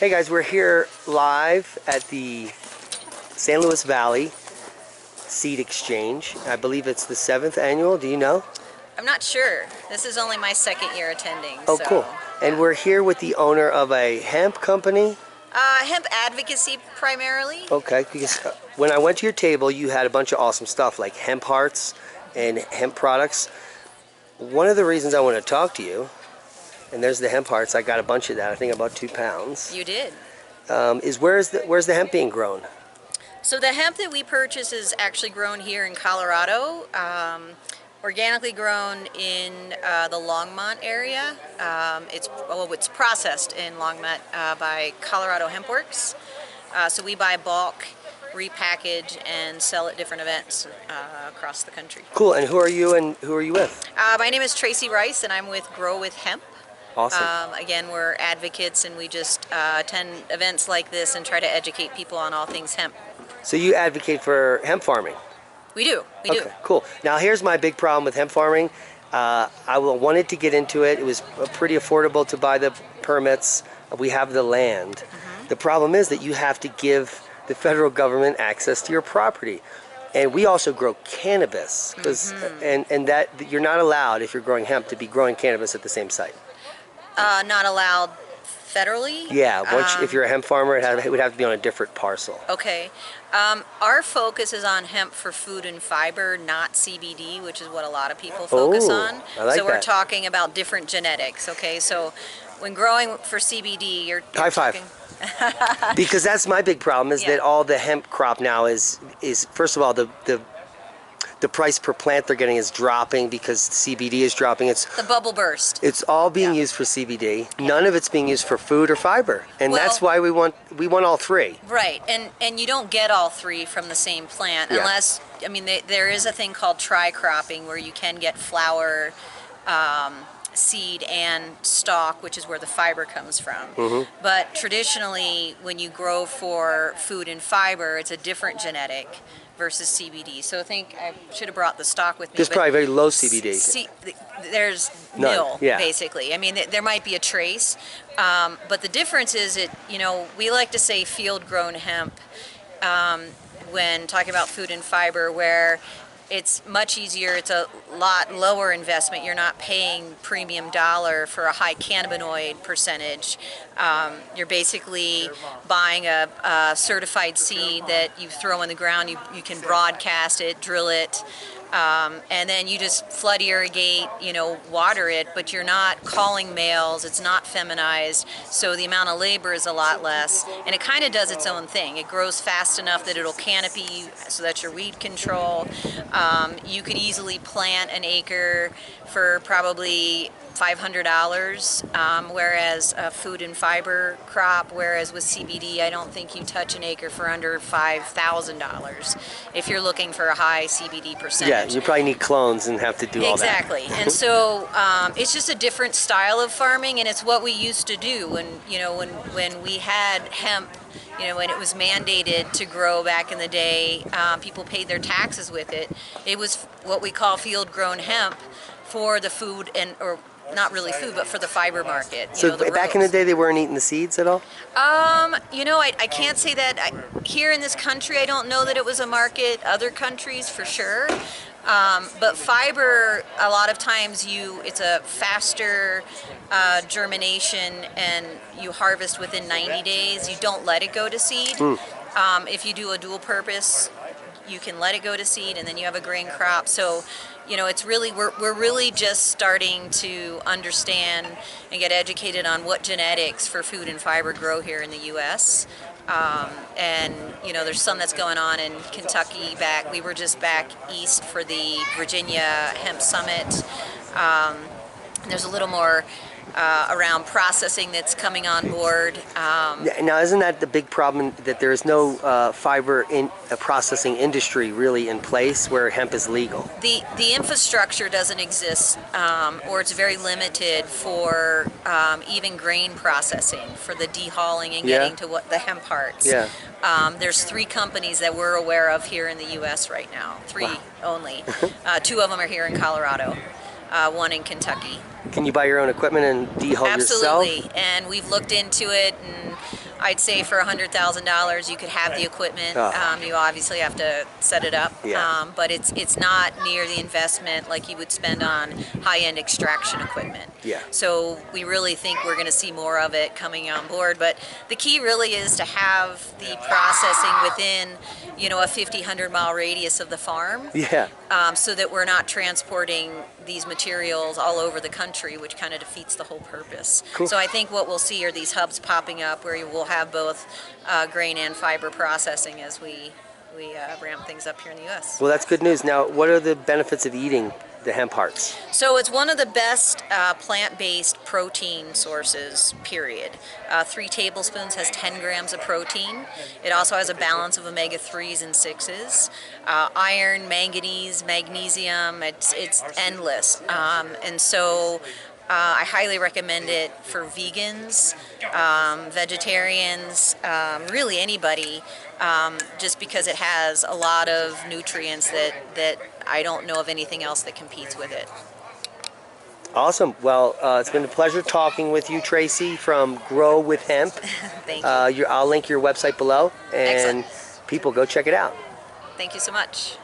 Hey guys, we're here live at the San Luis Valley Seed Exchange. I believe it's the 7th annual. Do you know? I'm not sure. This is only my second year attending. Oh, so, cool. And we're here with the owner of a hemp company. Hemp advocacy primarily. Okay, because when I went to your table, you had a bunch of awesome stuff like hemp hearts and hemp products. One of the reasons I want to talk to you, and there's the hemp hearts, I got a bunch of that, I think about 2 pounds. You did. Is where's the hemp being grown? So the hemp that we purchase is actually grown here in Colorado. Organically grown in the Longmont area. It's processed in Longmont by Colorado Hemp Works. So we buy bulk, repackage, and sell at different events across the country. Cool. And who are you with? My name is Tracy Rice, and I'm with Grow with Hemp. Awesome. Again, we're advocates, and we just attend events like this and try to educate people on all things hemp. So you advocate for hemp farming? We do. We do. Okay, cool. Now here's my big problem with hemp farming. I wanted to get into it. It was pretty affordable to buy the permits. We have the land. Mm-hmm. The problem is that you have to give the federal government access to your property. And we also grow cannabis, and that you're not allowed, if you're growing hemp, to be growing cannabis at the same site. Not allowed federally? Yeah, if you're a hemp farmer, it would have to be on a different parcel. Okay. Our focus is on hemp for food and fiber, not CBD, which is what a lot of people focus on. I like so we're that. talking about different genetics, okay? So when growing for CBD, you're High five. Because that's my big problem is that all the hemp crop now is first of all, the price per plant they're getting is dropping because CBD is dropping. It's the bubble burst. It's all being used for CBD. None of it's being used for food or fiber, and that's why we want all three. Right, and you don't get all three from the same plant unless there is a thing called tri-cropping where you can get flower, seed, and stalk, which is where the fiber comes from. Mm-hmm. But traditionally, when you grow for food and fiber, it's a different genetic versus CBD. So I think I should have brought the stock with me. There's probably very low CBD. There's nil, basically. I mean, there might be a trace, but the difference is we like to say field-grown hemp when talking about food and fiber, where it's much easier, it's a lot lower investment. You're not paying premium dollar for a high cannabinoid percentage. You're basically buying a certified seed that you throw in the ground. You can broadcast it, drill it, and then you just flood irrigate, water it, but you're not calling males, it's not feminized, so the amount of labor is a lot less, and it kind of does its own thing. It grows fast enough that it'll canopy so that's your weed control. You could easily plant an acre for probably $500, whereas a food and fiber crop, whereas with CBD, I don't think you touch an acre for under $5,000 if you're looking for a high CBD percentage. Yeah, you probably need clones and have to do all that. Exactly, and so it's just a different style of farming, and it's what we used to do when we had hemp. When it was mandated to grow back in the day, people paid their taxes with it. It was what we call field-grown hemp for the food or not really food, but for the fiber market. So back in the day, they weren't eating the seeds at all? I can't say that. Here in this country, I don't know that it was a market. Other countries, for sure. But fiber, a lot of times it's a faster germination, and you harvest within 90 days. You don't let it go to seed. If you do a dual purpose, you can let it go to seed, and then you have a grain crop. So, it's really we're really just starting to understand and get educated on what genetics for food and fiber grow here in the U.S. And there's some that's going on in Kentucky. We were just back east for the Virginia Hemp Summit. There's a little more around processing that's coming on board. Now, isn't that the big problem, that there is no fiber processing industry really in place where hemp is legal? The infrastructure doesn't exist, or it's very limited for even grain processing, for the dehauling and getting to the hemp hearts. There's 3 companies that we're aware of here in the U.S. right now. 3 only. 2 of them are here in Colorado, 1 in Kentucky. Can you buy your own equipment and de-hull yourself? Absolutely, and we've looked into it, and I'd say for $100,000 you could have the equipment. You obviously have to set it up, but it's not near the investment like you would spend on high-end extraction equipment. Yeah. So we really think we're going to see more of it coming on board. But the key really is to have the processing within, a 100-mile radius of the farm. Yeah. So that we're not transporting these materials all over the country, which kind of defeats the whole purpose. Cool. So I think what we'll see are these hubs popping up where you will have both grain and fiber processing as we ramp things up here in the U.S. Well, that's good news. Now, what are the benefits of eating the hemp hearts? So it's one of the best plant-based protein sources, period. 3 tablespoons has 10 grams of protein. It also has a balance of omega-3s and 6s. Iron, manganese, magnesium, it's endless. And so I highly recommend it for vegans, vegetarians, really anybody, just because it has a lot of nutrients that I don't know of anything else that competes with it. Awesome. Well, it's been a pleasure talking with you, Tracy, from Grow with Hemp. Thank you. I'll link your website below, and Excellent. people go check it out. Thank you so much.